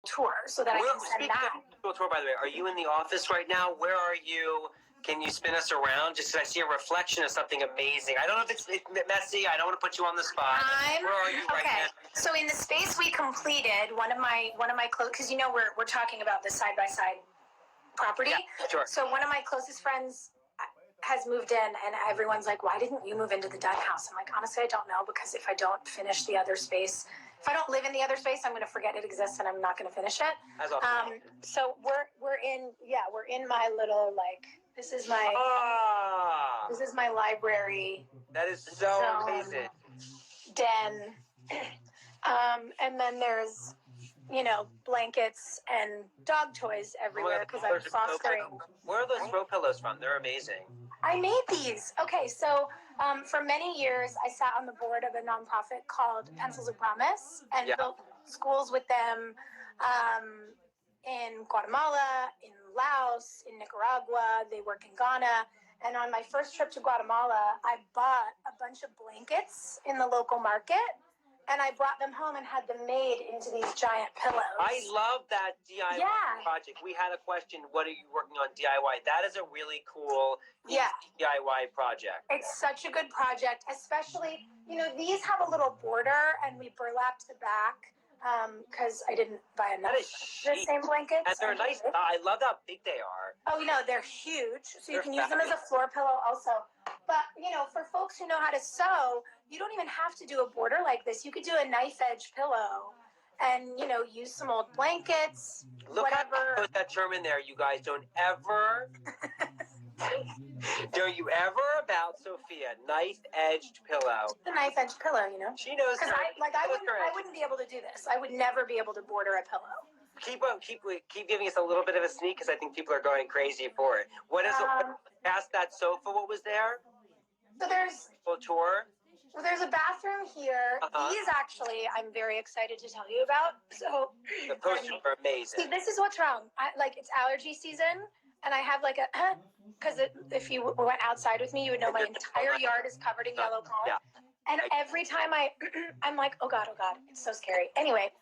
tour so that I can send that. Speaking of tour, by the way, are you in the office right now? Where are you? Can you spin us around? Just because I see a reflection of something amazing. I don't know if it's messy. I don't want to put you on the spot. Where are you right now? So in the space we completed, one of my close, because we're talking about this side by side property. Yeah, sure. So one of my closest friends has moved in, and everyone's like, "Why didn't you move into the Dunn house?" I'm like, honestly, I don't know, because if I don't finish the other space, if I don't live in the other space, I'm going to forget it exists, and I'm not going to finish it. So we're in my little this is my library. That is so amazing. Den, and then there's blankets and dog toys everywhere because I'm fostering. Where are those throw pillows from? They're amazing. I made these. Okay, so for many years, I sat on the board of a nonprofit called Pencils of Promise and built schools with them in Guatemala, in Laos, in Nicaragua. They work in Ghana. And on my first trip to Guatemala, I bought a bunch of blankets in the local market. And I brought them home and had them made into these giant pillows. I love that DIY project. We had a question, what are you working on DIY? That is a really cool DIY project. It's such a good project, especially, these have a little border and we burlapped the back because I didn't buy enough of the same blankets. And they're nice. I love how big they are. Oh, they're huge. So you can use them as a floor pillow also. But, for folks who know how to sew, you don't even have to do a border like this. You could do a knife edge pillow and, use some old blankets, whatever. How I put that term in there, you guys. Don't you ever about Sophia, knife-edged pillow. The knife-edged pillow, She knows. Because I wouldn't be able to do this. I would never be able to border a pillow. Keep giving us a little bit of a sneak because I think people are going crazy for it. What is past that sofa? What was there? So there's a tour. Well, there's a bathroom here. These actually, I'm very excited to tell you about. So the posters are amazing. See, this is what's wrong. It's allergy season, and I have because if you went outside with me, you would know my entire yard is covered in yellow pollen. Yeah. And every time I'm like, oh god, it's so scary. Anyway,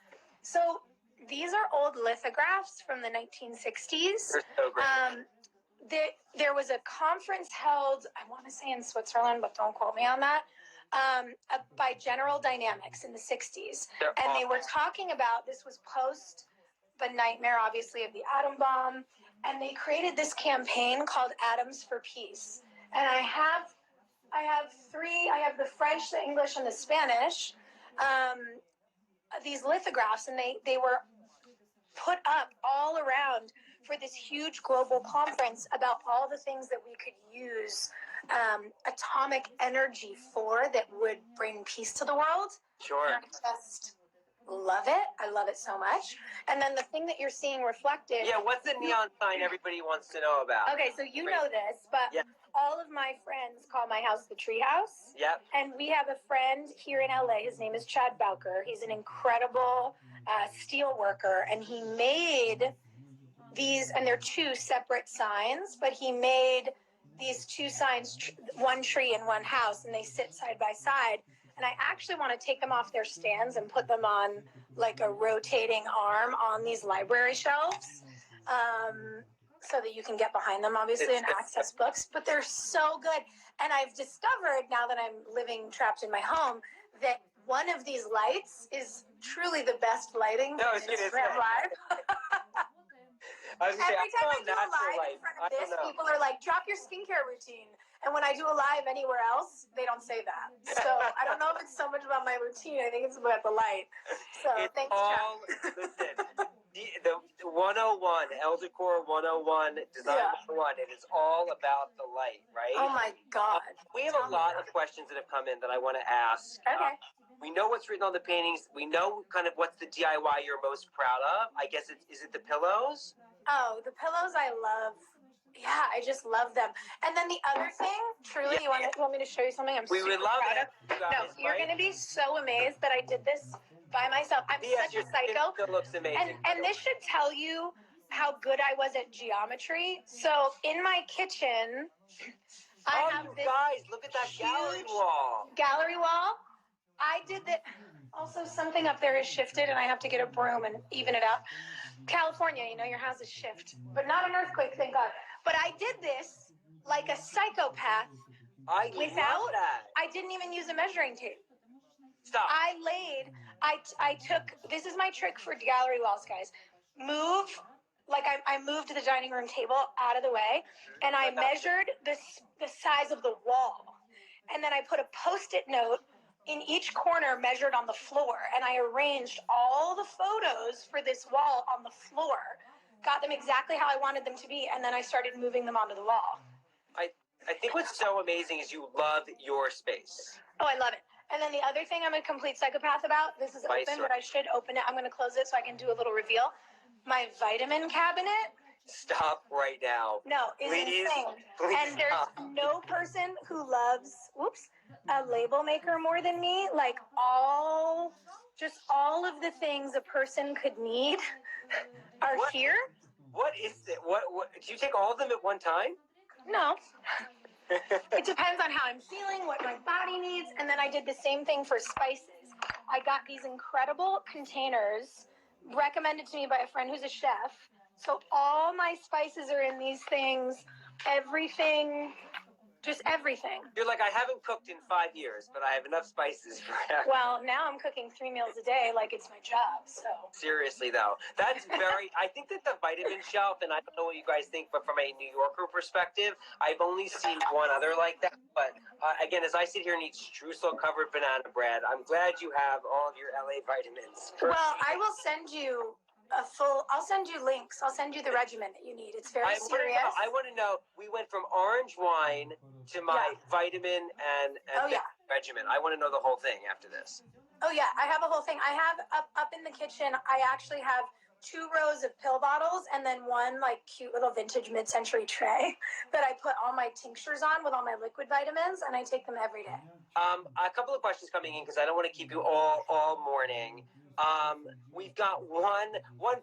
so these are old lithographs from the 1960s. They're so great. There was a conference held, I want to say in Switzerland, but don't quote me on that, by General Dynamics in the 60s. And they were talking about, this was post the nightmare, obviously, of the atom bomb. And they created this campaign called Atoms for Peace. And I have three, I have the French, the English, and the Spanish, these lithographs, and they were put up all around for this huge global conference about all the things that we could use atomic energy for that would bring peace to the world. Sure. And I just love it. I love it so much. And then the thing that you're seeing reflected. Yeah, what's the neon sign everybody wants to know about? Okay, so you know this, but all of my friends call my house the Tree House. Yep. And we have a friend here in LA. His name is Chad Bowker. He's an incredible steel worker, and he made these, and they're two separate signs, but he made these two signs, one tree and one house, and they sit side by side. And I actually want to take them off their stands and put them on a rotating arm on these library shelves, so that you can get behind them, obviously, and access books. But they're so good. And I've discovered, now that I'm living trapped in my home, that one of these lights is truly the best lighting in Instagram Live. Every time I do a live in front of this, people are like, drop your skincare routine. And when I do a live anywhere else, they don't say that. So I don't know if it's so much about my routine. I think it's about the light. So thanks, Chuck. Listen, the 101, Elledecor 101, Design 101, it is all about the light, right? Oh my God. We have a lot of questions that have come in that I want to ask. Okay. We know what's written on the paintings. We know kind of what's the DIY you're most proud of. I guess is it the pillows? Oh, the pillows I love. Yeah, I just love them. And then the other thing, truly, you want me to show you something I'm super proud of? No, you're going to be so amazed that I did this by myself. I'm such a psycho. It looks amazing. And this should tell you how good I was at geometry. So in my kitchen, I have this guys, look at that gallery wall. Gallery wall. I did that. Also, something up there has shifted, and I have to get a broom and even it up. California, you know, your houses shift, but not an earthquake, thank God. But I did this like a psychopath. I love that. I didn't even use a measuring tape. Stop. I took, this is my trick for gallery walls, guys. I moved the dining room table out of the way, and I measured the size of the wall. And then I put a Post-it note in each corner measured on the floor, and I arranged all the photos for this wall on the floor, got them exactly how I wanted them to be, and then I started moving them onto the wall. I think what's so amazing is you love your space. Oh, I love it. And then the other thing I'm a complete psychopath about, this is open, but I should open it. I'm going to close it so I can do a little reveal. My vitamin cabinet. Stop right now. No, it's insane. And there's no person who loves, a label maker more than me. Like all of the things a person could need are here. What is it? What? Do you take all of them at one time? No. It depends on how I'm feeling, what my body needs, and then I did the same thing for spices. I got these incredible containers recommended to me by a friend who's a chef. So all my spices are in these things, everything, just everything. You're like, I haven't cooked in 5 years, but I have enough spices for that. Well, now I'm cooking 3 meals a day like it's my job, so. Seriously, though. That's I think that the vitamin shelf, and I don't know what you guys think, but from a New Yorker perspective, I've only seen one other like that. But again, as I sit here and eat streusel-covered banana bread, I'm glad you have all of your LA vitamins. Well, I will send you I'll send you links. I'll send you the regimen that you need. It's very serious. I want to know, we went from orange wine to my vitamin and regimen. I want to know the whole thing after this. Oh, yeah. I have a whole thing. I have up in the kitchen, I actually have 2 rows of pill bottles and then one like cute little vintage mid-century tray that I put all my tinctures on with all my liquid vitamins, and I take them every day. A couple of questions coming in because I don't want to keep you all morning. We've got one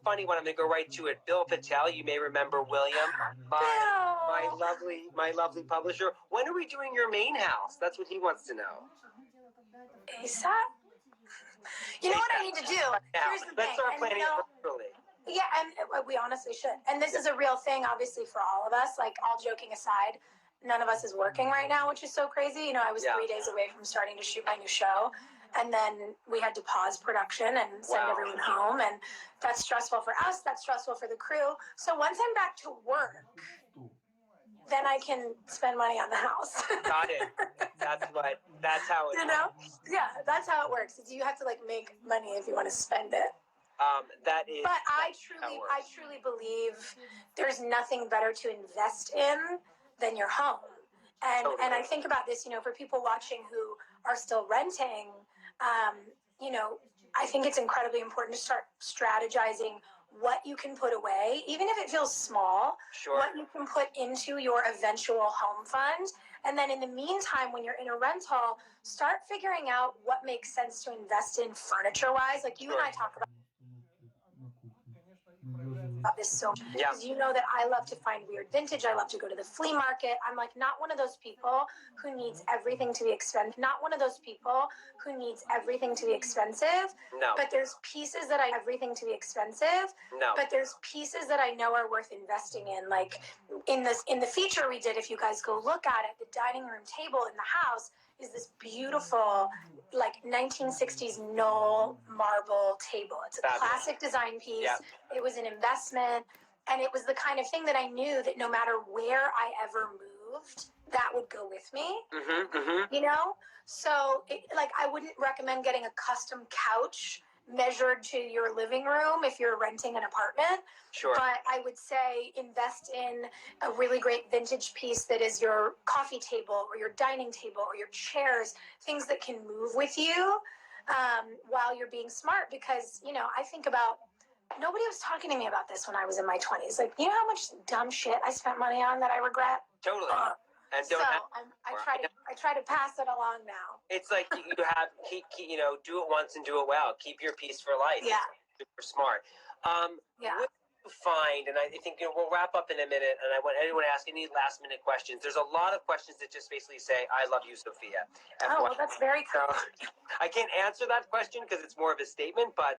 funny one. I'm going to go right to it. Bill Patel, you may remember William, my lovely publisher. When are we doing your main house? That's what he wants to know. ASAP? You know what I need to do? Here's the thing. Let's start planning early. Yeah, and we honestly should. And this is a real thing, obviously, for all of us. Like, all joking aside, none of us is working right now, which is so crazy. You know, I was 3 days away from starting to shoot my new show. And then we had to pause production and send everyone home. And that's stressful for us. That's stressful for the crew. So once I'm back to work, then I can spend money on the house. Got it. That's how it You know? Yeah, that's how it works. You have to like make money if you want to spend it. That is. But I truly believe there's nothing better to invest in than your home. And I think about this, you know, for people watching who are still renting, you know, I think it's incredibly important to start strategizing what you can put away, even if it feels small, what you can put into your eventual home fund. And then in the meantime, when you're in a rental, start figuring out what makes sense to invest in furniture-wise. Like you and I talk about this so much, because you know that I love to find weird vintage. I love to go to the flea market. I'm like not one of those people who needs everything to be expensive. Not one of those people who needs everything to be expensive. No. But there's pieces that everything to be expensive. No. But there's pieces that I know are worth investing in. Like in the feature we did, if you guys go look at it, the dining room table in the house is this beautiful, like 1960s Knoll marble table. It's a classic design piece. Yeah. It was an investment, and it was the kind of thing that I knew that no matter where I ever moved, that would go with me. You know? So, I wouldn't recommend getting a custom couch measured to your living room if you're renting an apartment. Sure. But I would say invest in a really great vintage piece that is your coffee table or your dining table or your chairs, things that can move with you while you're being smart. Because, you know, I think about, nobody was talking to me about this when I was in my 20s. Like, you know how much dumb shit I spent money on that I regret? Totally. And I try to pass it along now. It's like you have you know, do it once and do it well. Keep your piece for life. Yeah. Super smart. find, and I think we'll wrap up in a minute, and I want anyone to ask any last minute questions. There's a lot of questions that just basically say, I love you, Sophia. Oh, well, that's very cool. I can't answer that question because it's more of a statement, but